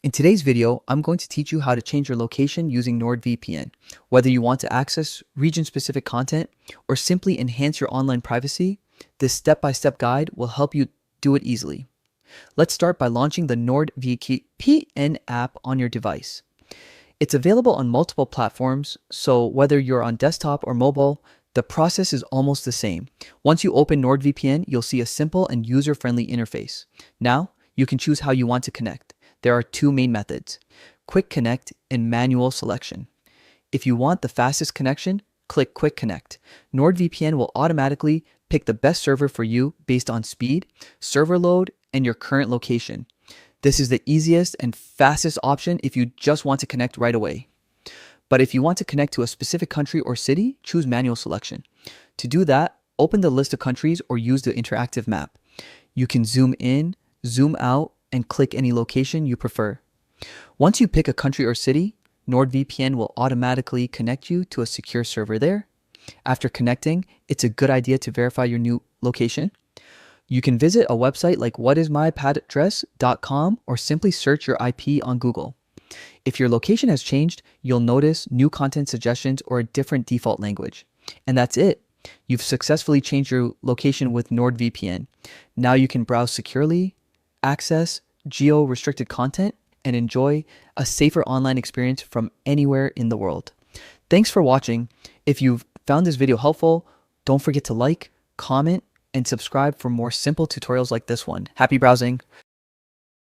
In today's video, I'm going to teach you how to change your location using Nordvpn. Whether you want to access region-specific content or simply enhance your online privacy, this step-by-step guide will help you do it easily. Let's start by launching the Nordvpn app on your device. It's available on multiple platforms, so whether you're on desktop or mobile, the process is almost the same. Once you open Nordvpn, you'll see a simple and user-friendly interface. Now, you can choose how you want to connect. There are two main methods: Quick Connect and Manual Selection. If you want the fastest connection, click Quick Connect. Nordvpn will automatically pick the best server for you based on speed, server load, and your current location. This is the easiest and fastest option if you just want to connect right away. But if you want to connect to a specific country or city, choose Manual Selection. To do that, open the list of countries or use the interactive map. You can zoom in, zoom out, and click any location you prefer. Once you pick a country or city, Nordvpn will automatically connect you to a secure server there. After connecting, it's a good idea to verify your new location. You can visit a website like whatismyipaddress.com or simply search your IP on Google. If your location has changed, you'll notice new content suggestions or a different default language. And that's it. You've successfully changed your location with Nordvpn. Now you can browse securely, access geo-restricted content, and enjoy a safer online experience from anywhere in the world. Thanks for watching. If you've found this video helpful, don't forget to like, comment, and subscribe for more simple tutorials like this one. Happy browsing!